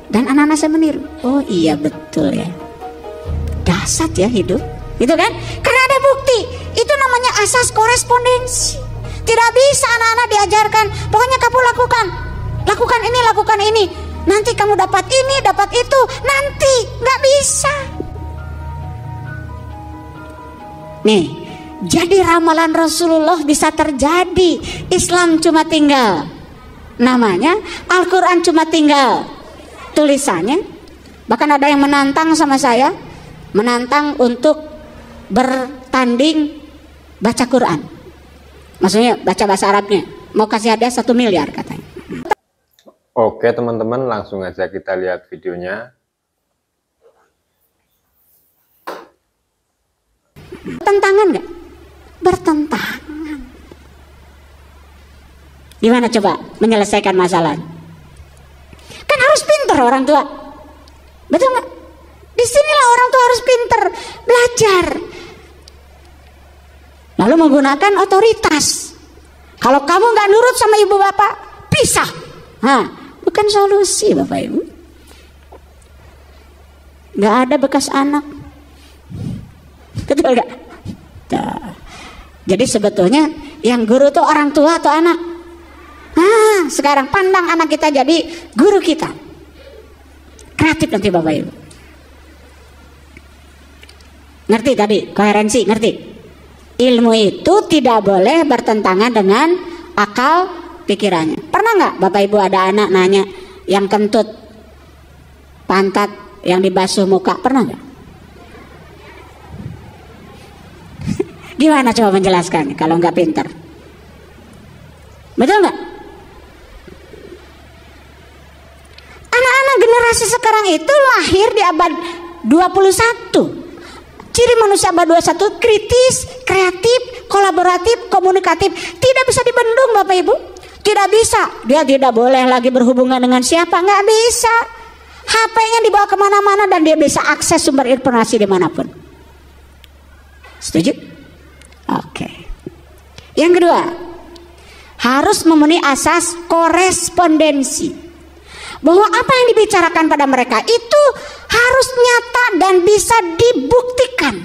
Dan anak-anak saya meniru. Oh iya betul ya. Dasar ya hidup, gitu kan? Karena ada bukti. Itu namanya asas korespondensi. Tidak bisa anak-anak diajarkan, pokoknya kamu lakukan ini, lakukan ini. Nanti kamu dapat ini, dapat itu. Nanti, nggak bisa. Nih, jadi ramalan Rasulullah bisa terjadi. Islam cuma tinggal namanya, Al-Quran cuma tinggal tulisannya. Bahkan ada yang menantang sama saya, menantang untuk bertanding baca Quran. Maksudnya baca bahasa Arabnya. Mau kasih hadiah 1 miliar katanya. Oke teman-teman, langsung aja kita lihat videonya. Tentangan nggak? Bertentangan. Gimana coba menyelesaikan masalah? Kan harus pinter orang tua, betul nggak? Disinilah orang tua harus pinter, belajar, lalu menggunakan otoritas. Kalau kamu nggak nurut sama ibu bapak, pisah. Bukan solusi bapak ibu. Nggak ada bekas anak, betul nggak? Jadi sebetulnya yang guru tuh orang tua atau anak? Sekarang pandang anak kita jadi guru kita. Kreatif nanti bapak ibu. Ngerti tadi koherensi, ngerti? Ilmu itu tidak boleh bertentangan dengan akal pikirannya. Pernah nggak bapak ibu ada anak nanya yang kentut pantat yang dibasuh muka, pernah nggak? Gimana coba menjelaskan kalau nggak pinter? Betul nggak? Anak-anak generasi sekarang itu lahir di abad 21. Ciri manusia abad 21 kritis, kreatif, kolaboratif, komunikatif. Tidak bisa dibendung bapak ibu. Tidak bisa. Dia tidak boleh lagi berhubungan dengan siapa. Nggak bisa. HP-nya dibawa kemana-mana dan dia bisa akses sumber informasi dimanapun. Setuju? Oke. Yang kedua, harus memenuhi asas korespondensi. Bahwa apa yang dibicarakan pada mereka itu harus nyata dan bisa dibuktikan.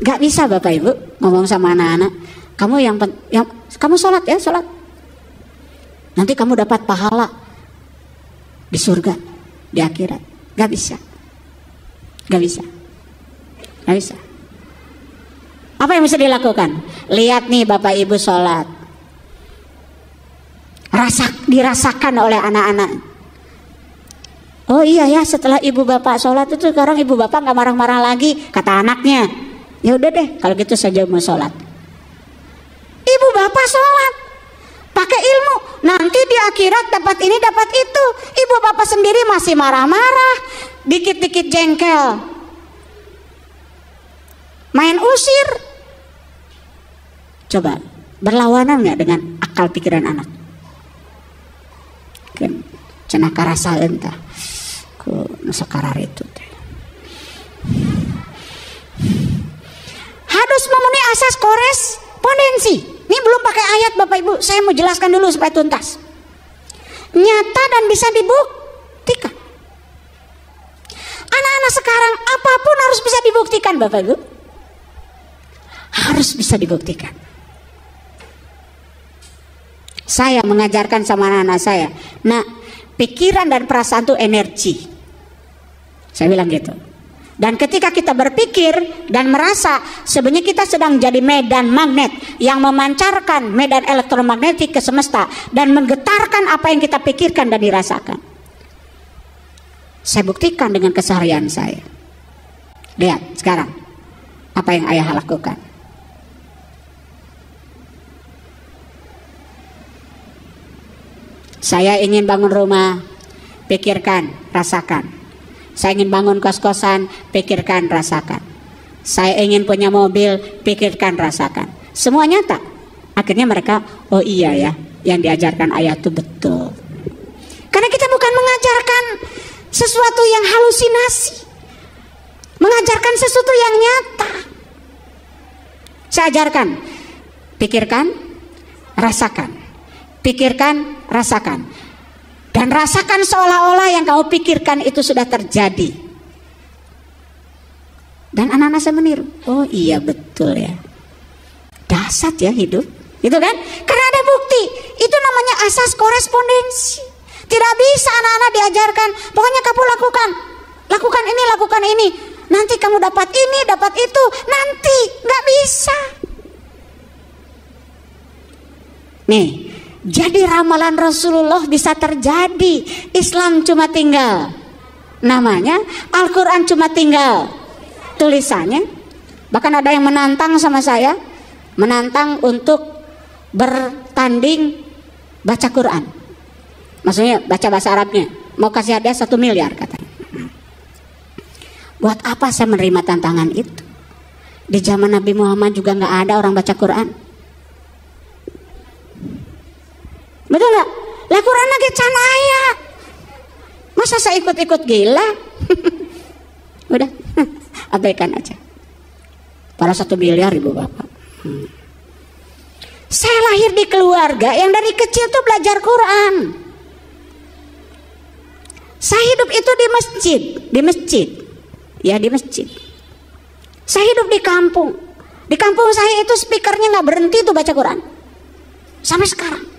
Gak bisa bapak ibu ngomong sama anak-anak, kamu yang kamu sholat ya, sholat, nanti kamu dapat pahala di surga, di akhirat. Gak bisa, gak bisa, gak bisa. Apa yang bisa dilakukan? Lihat nih bapak ibu sholat, dirasakan oleh anak-anak. Oh iya ya, setelah ibu bapak sholat itu sekarang ibu bapak nggak marah-marah lagi, kata anaknya. Ya udah deh, kalau gitu saja mau sholat. Ibu bapak sholat, pakai ilmu. Nanti di akhirat dapat ini dapat itu. Ibu bapak sendiri masih marah-marah, dikit-dikit jengkel, main usir. Coba berlawanan nggak dengan akal pikiran anak? Cenaka rasa entah ku nasakarar itu harus memenuhi asas korespondensi. Ini belum pakai ayat bapak ibu, saya mau jelaskan dulu supaya tuntas. Nyata dan bisa dibuktikan. Anak-anak sekarang apapun harus bisa dibuktikan bapak ibu, harus bisa dibuktikan. Saya mengajarkan sama anak-anak saya, nah pikiran dan perasaan itu energi. Saya bilang gitu. Dan ketika kita berpikir dan merasa, sebenarnya kita sedang jadi medan magnet yang memancarkan medan elektromagnetik ke semesta dan menggetarkan apa yang kita pikirkan dan dirasakan. Saya buktikan dengan keseharian saya. Lihat sekarang apa yang ayah lakukan. Saya ingin bangun rumah, pikirkan, rasakan. Saya ingin bangun kos-kosan, pikirkan, rasakan. Saya ingin punya mobil, pikirkan, rasakan. Semua nyata. Akhirnya mereka, oh iya ya, yang diajarkan ayah itu betul. Karena kita bukan mengajarkan sesuatu yang halusinasi, mengajarkan sesuatu yang nyata. Saya ajarkan, pikirkan, rasakan. Pikirkan, rasakan. Dan rasakan seolah-olah yang kamu pikirkan itu sudah terjadi. Dan anak-anak saya meniru. Oh iya betul ya. Dasar ya hidup. Gitu kan? Karena ada bukti. Itu namanya asas korespondensi. Tidak bisa anak-anak diajarkan. Pokoknya kamu lakukan. Lakukan ini, lakukan ini. Nanti kamu dapat ini, dapat itu. Nanti. Gak bisa. Nih. Jadi ramalan Rasulullah bisa terjadi. Islam cuma tinggal namanya, Al-Quran cuma tinggal tulisannya. Bahkan ada yang menantang sama saya, menantang untuk bertanding baca Quran. Maksudnya baca bahasa Arabnya. Mau kasih hadiah 1 miliar katanya. Buat apa saya menerima tantangan itu? Di zaman Nabi Muhammad juga gak ada orang baca Quran. Betul gak? Lah Quran lagi can ayat. Masa saya ikut-ikut gila? Udah, abaikan aja. Para 1 miliar ibu bapak. Saya lahir di keluarga yang dari kecil tuh belajar Quran. Saya hidup itu di masjid. Ya di masjid. Saya hidup di kampung. Di kampung saya itu speakernya nggak berhenti tuh baca Quran. Sampai sekarang.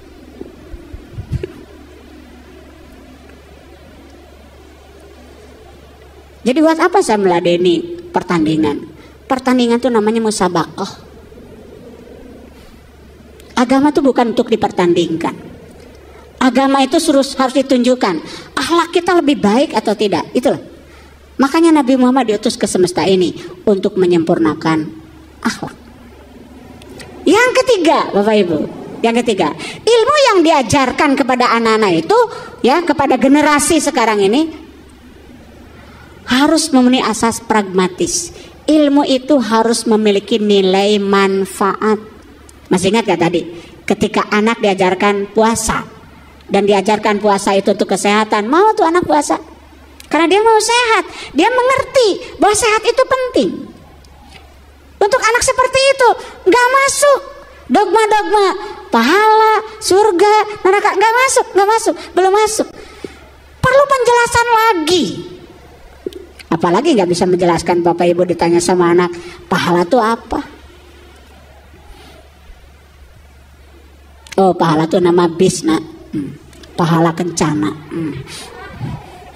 Jadi buat apa saya meladeni pertandingan? Pertandingan itu namanya musabaqah. Agama itu bukan untuk dipertandingkan. Agama itu harus ditunjukkan. Akhlak kita lebih baik atau tidak. Itulah. Makanya Nabi Muhammad diutus ke semesta ini untuk menyempurnakan akhlak. Yang ketiga, Bapak Ibu. Yang ketiga, ilmu yang diajarkan kepada anak-anak itu, ya, kepada generasi sekarang ini harus memenuhi asas pragmatis. Ilmu itu harus memiliki nilai manfaat. Masih ingat gak tadi? Ketika anak diajarkan puasa dan diajarkan puasa itu untuk kesehatan, mau tuh anak puasa karena dia mau sehat. Dia mengerti bahwa sehat itu penting. Untuk anak seperti itu gak masuk dogma-dogma pahala, surga, neraka. Gak masuk, belum masuk. Perlu penjelasan lagi. Apalagi nggak bisa menjelaskan. Bapak Ibu ditanya sama anak, pahala itu apa? Oh, pahala itu nama bis, nak. Pahala kencana.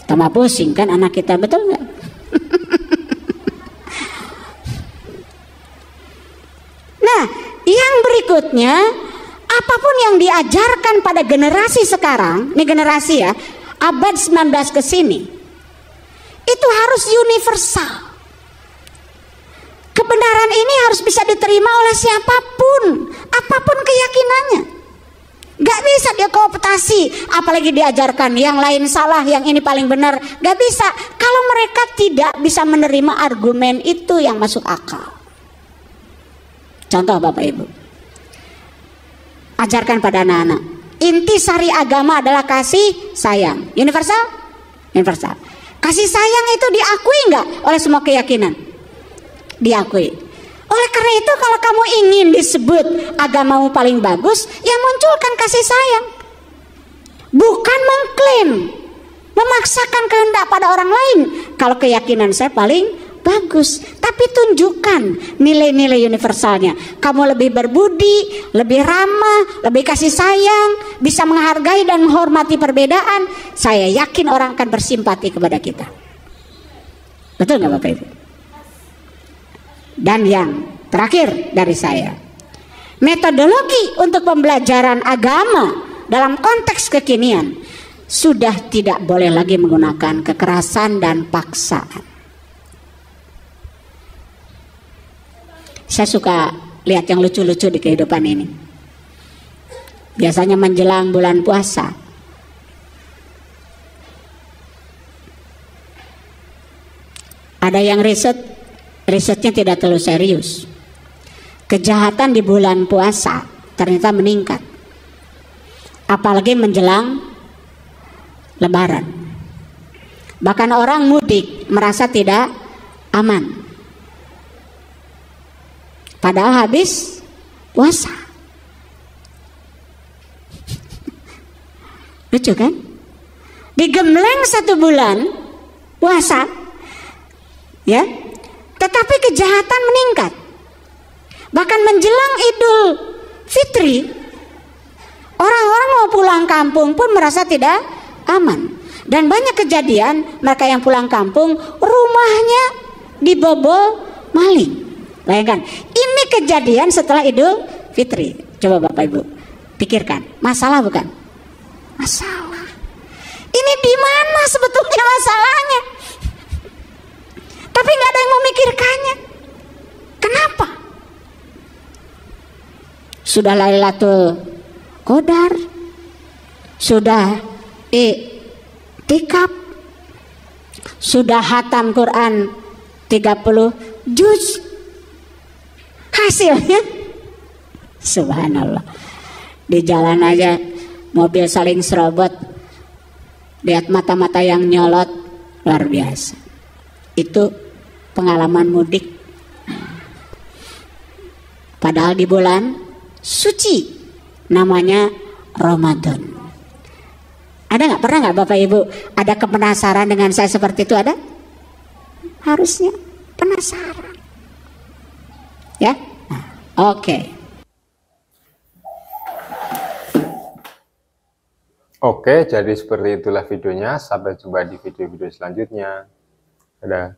Tambah pusing kan anak kita, betul nggak? Nah, yang berikutnya, apapun yang diajarkan pada generasi sekarang, ini generasi ya, abad 19 ke sini, itu harus universal. Kebenaran ini harus bisa diterima oleh siapapun, apapun keyakinannya. Gak bisa dia kooptasi, apalagi diajarkan yang lain salah, yang ini paling benar. Gak bisa kalau mereka tidak bisa menerima argumen itu yang masuk akal. Contoh Bapak Ibu, ajarkan pada anak-anak, inti sari agama adalah kasih sayang. Universal? Universal. Kasih sayang itu diakui nggak oleh semua keyakinan? Diakui. Oleh karena itu kalau kamu ingin disebut agamamu paling bagus, ya munculkan kasih sayang. Bukan mengklaim, memaksakan kehendak pada orang lain. Kalau keyakinan saya paling bagus, tapi tunjukkan nilai-nilai universalnya. Kamu lebih berbudi, lebih ramah, lebih kasih sayang, bisa menghargai dan menghormati perbedaan. Saya yakin orang akan bersimpati kepada kita. Betul nggak Bapak Ibu? Dan yang terakhir dari saya, metodologi untuk pembelajaran agama dalam konteks kekinian sudah tidak boleh lagi menggunakan kekerasan dan paksaan. Saya suka lihat yang lucu-lucu di kehidupan ini. Biasanya menjelang bulan puasa, ada yang risetnya tidak terlalu serius. Kejahatan di bulan puasa ternyata meningkat, apalagi menjelang Lebaran. Bahkan orang mudik merasa tidak aman, padahal habis puasa. Lucu kan? digembleng 1 bulan puasa, ya, tetapi kejahatan meningkat. Bahkan menjelang Idul Fitri, orang-orang mau pulang kampung pun merasa tidak aman. Dan banyak kejadian mereka yang pulang kampung rumahnya dibobol maling. Bayangkan, ini kejadian setelah Idul Fitri. Coba Bapak Ibu pikirkan, masalah bukan? Masalah. Ini di mana sebetulnya masalahnya? Tapi nggak ada yang memikirkannya. Kenapa? Sudah Lailatul Qadar, sudah i'tikaf, sudah hatam Quran 30 juz. Hasilnya subhanallah, di jalan aja mobil saling serobot, lihat mata-mata yang nyolot, luar biasa. Itu pengalaman mudik, padahal di bulan suci namanya Ramadan. Ada nggak, pernah nggak Bapak Ibu ada kepenasaran dengan saya seperti itu? Ada? Harusnya penasaran, ya. Nah, oke. Oke, jadi seperti itulah videonya. Sampai jumpa di video-video selanjutnya. Dadah.